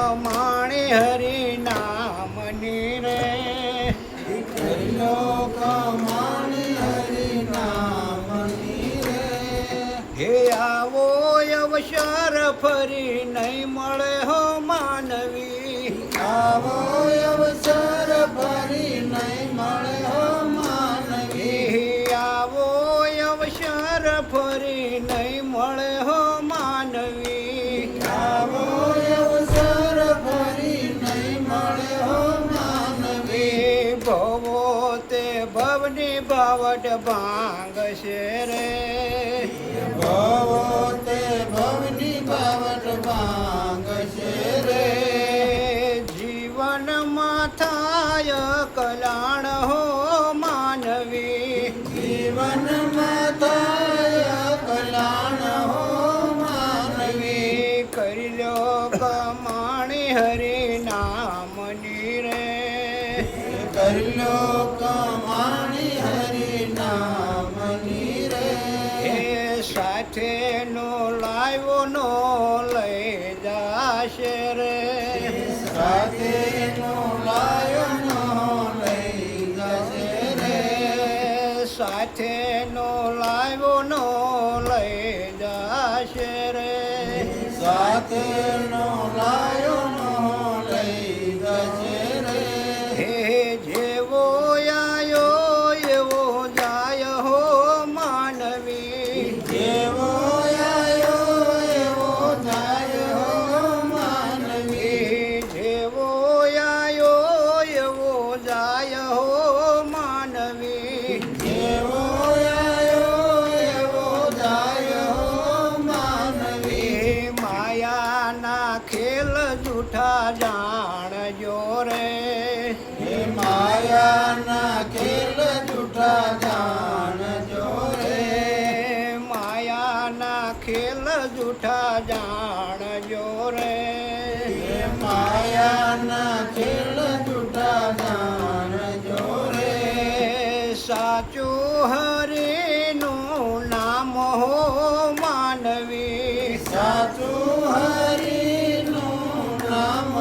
કમાણી હરી નામની રે કરી લો કમાણી હરી નામની રે હે આવો અવસર ફરી નહીં મળે હો માનવી આવો અવસર ફરી નહીં મળે હો માનવી હે આવો અવસર ફરી નહીં મળે હો માનવી આવો અવસર ફરી નહીં મળે હો માનવી ભવો તે ભવની બાવટ ભાંગશે રે ભવો તે ભવની બાવટ ભાંગશે રે જીવનમાં થાય કલ્યાણ હો માનવી જીવનમાં થાય કલ્યાણ હો માનવી કરી લો કમાણી હરી નામની રે કરી લો કમાણી હરી નામની રે હે સાથે નો લાવ્યો નો લઈ જાશે રે સાથે નો લાયો નો લઈ જશે રે સાથે નો લાવ્યો નો લઈ જાશે રે સાથે નો લાયો નો લઈ જશે રે હે જેવો આયો એવો જાય હો માનવી જેવો આયો એવો જાય હો માનવી જેવો આયો એવો જાય હો માનવી જેવો આયો એવો જાય હો માનવી માયાના ખેલ જૂઠા જાણજો રે હે માયાના ખેલ જૂઠા જાણજો રે માયાના ખેલ જૂઠા જાણજો રે હે માયાના ખેલ જૂઠા જાણજો રે સાચું હરિનું નામ હો માનવી સાચું હરિનું નામ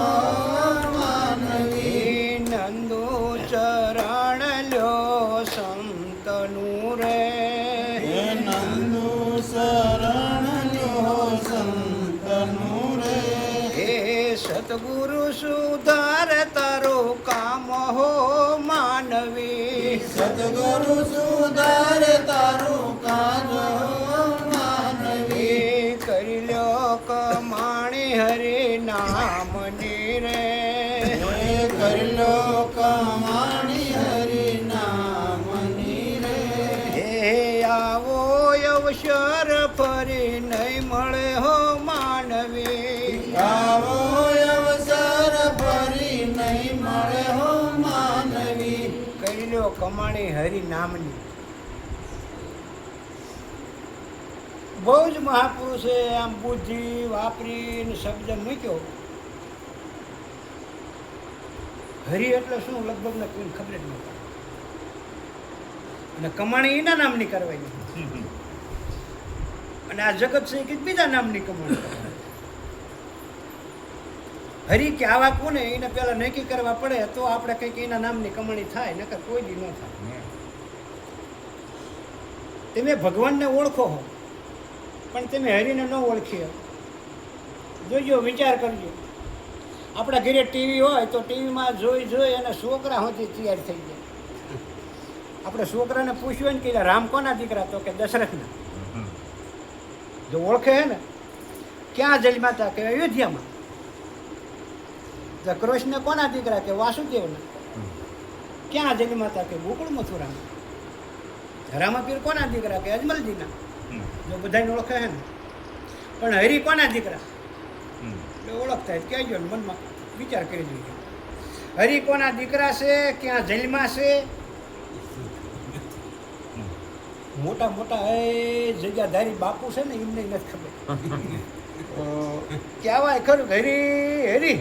માનવી નંદુ ચરણ લ્યો સંતનું રે હે નંદુ શરણ લ્યો સંતનું રે હે સતગુરુ સુધાર તારું કામ હો માનવી સદગુરુ સુધાર તારું કાજ હો માનવી કરી લ્યો કમાણી હરી નામની રે હે કરી લો કમાણી હરી નામની રે હે આવો અવસર ફરી નહીં મળે હો માનવી આવો અવસર ફરી નહીં મળે હો માનવી કરી લ્યો કમાણી હરી નામની બહુ જ મહાપુરુષે આમ બુદ્ધિ વાપરીને શબ્દ મૂક્યો હરિ એટલે શું લગભગ ને કોઈને ખબર જ ન પડે અને કમાણી એના નામની કરવાની અને આ જગત છે કે બીજા નામની કમાણી કરવાની. હરિ કે આવા કોને એને પેલા નક્કી કરવા પડે તો આપણે કંઈક એના નામની કમાણી થાય નકર કોઈ દી ન થાય. તમે ભગવાનને ઓળખો હો પણ તમે હરિને ન ઓળખી જોજો વિચાર કરજો. આપણા ઘરે ટીવી હોય તો ટીવીમાં જોઈ અને છોકરા સુધી તૈયાર થઈ જાય. આપણે છોકરાને પૂછ્યું ને કે રામ કોના દીકરા તો કે દશરથના. જો ઓળખે હે ને ક્યાં જન્મ્યા હતા કે અયોધ્યામાં. તો કૃષ્ણ કોના દીકરા કે વાસુદેવના. ક્યાં જન્મ્યા હતા કે ગોકુળ મથુરામાં. રામાપીર કોના દીકરા કે અજમલજીના. જો બધાને ઓળખે હે ને પણ હરિ કોના દીકરા ઓળખતા હોય કહેજો ને મનમાં વિચાર કરી જોઈએ. હરિ કોના દીકરા છે ક્યાં જન્મા છે. મોટા મોટા એ જગ્યાધારી બાપુ છે ને એમને નથી ખબર. કહેવાય ખરું હરી હરી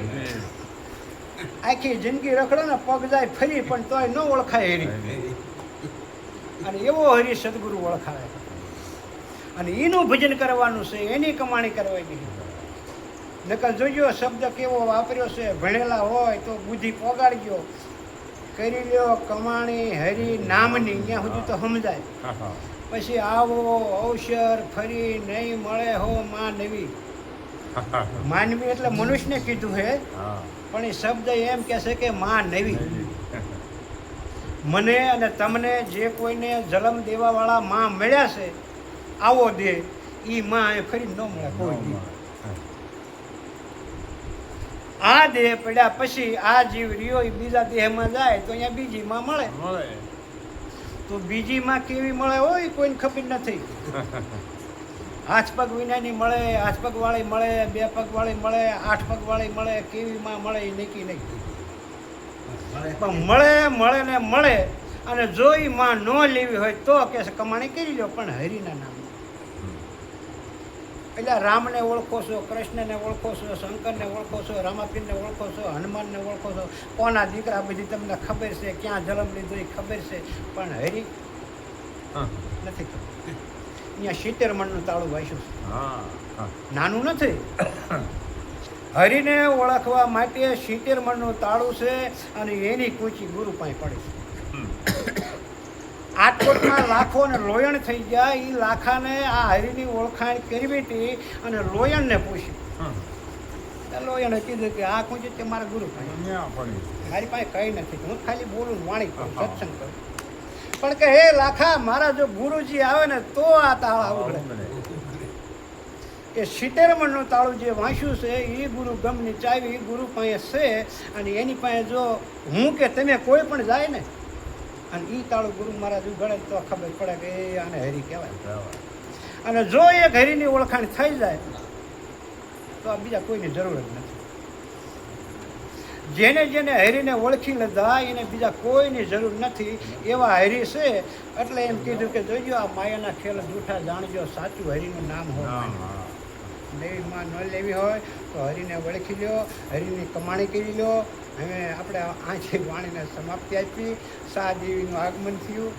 આખી જિંદગી રખડો ને પગ જાય ફરી પણ તોય ન ઓળખાય હરી. અને એવો હરી સદગુરુ ઓળખાય. અને એનું ભજન કરવાનું છે, એની કમાણી કરવાની. નકર જોજો શબ્દ કેવો વાપર્યો છે. ભણેલા હોય તો બુદ્ધિ પોગાડજો. કરી લ્યો કમાણી હરી નામની, ત્યાં સુધી તો સમજાય. પછી આવો અવસર ફરી નહીં મળે હો માં નવી. માનવી એટલે મનુષ્યને કીધું હે, પણ એ શબ્દ એમ કહે છે કે માં નવી. મને અને તમને જે કોઈને જન્મ દેવાવાળા માં મળ્યા છે, આવો દે એ માં એ ફરી ન મળે કોઈ દી. આ દેહ પડ્યા પછી આ જીવ રહ્યો એ બીજા દેહમાં જાય તો અહીંયા બીજી માં મળે. તો બીજી માં કેવી મળે હોય કોઈને ખબર નથી. હાથ પગ વિનાની મળે, હાથ પગ વાળી મળે, 2 પગ વાળી મળે, 8 પગ વાળી મળે, કેવી માં મળે એ નક્કી નહીં. પણ મળે ને મળે. અને જો એ માં ન લેવી હોય તો કે કમાણી કરી લો, પણ હરિના નામ. એટલે રામને ઓળખો છો, કૃષ્ણને ઓળખો છો, શંકરને ઓળખો છો, રામાપીરને ઓળખો છો, હનુમાનને ઓળખો છો, કોના દીકરા બધી તમને ખબર છે, ક્યાં જન્મ લીધો એ ખબર છે, પણ હરિ નથી ખબર. અહીંયા 70 મણનું તાળું વાંચ્યું છે, નાનું નથી. હરિને ઓળખવા માટે 70 મણનું તાળું છે અને એની કૂંચી ગુરુ પાસે પડી છે. આટકોટમાં લાખો ને લોયણ થઈ ગયા. એ લાખાને આ હરિની ઓળખાણ કરવી હતી અને લોયણને પૂછ્યું. લોયણે કીધું કે આ કૂંચી તે મારા ગુરુ પાસે, મારી પાસે કંઈ નથી, હું ખાલી બોલું વાણી કરું, સત્સંગ કરું. પણ કે હે લાખા, મારા જો ગુરુજી આવે ને તો આ તાળા ઉઘડે. એ 70 મણનું તાળું જે વાંચ્યું છે એ ગુરુ ગમની ચાવી એ ગુરુ પાસે છે. અને એની પાસે જો હું કે તમે કોઈ પણ જાય ને અને એ તાળું ગુરુ મહારાજ ઉઘડે તો ખબર પડે કે એ આને હરિ કહેવાય. અને જો એક હરિની ઓળખાણ થઈ જાય તો આ બીજા કોઈની જરૂર જ નથી. જેને જેને હરિને ઓળખી લીધા એને બીજા કોઈની જરૂર નથી. એવા હરિ છે. એટલે એમ કીધું કે જોઈજો આ માયાના ખેલ જૂઠા જાણજો, સાચું હરિનું નામ હોય. લેવી માં ન લેવી હોય તો હરિને ઓળખી લો, હરિની કમાણી કરી લો. હવે આપણે આથી વાણીને સમાપ્તિ આપી. શાહ દેવીનું આગમન થયું.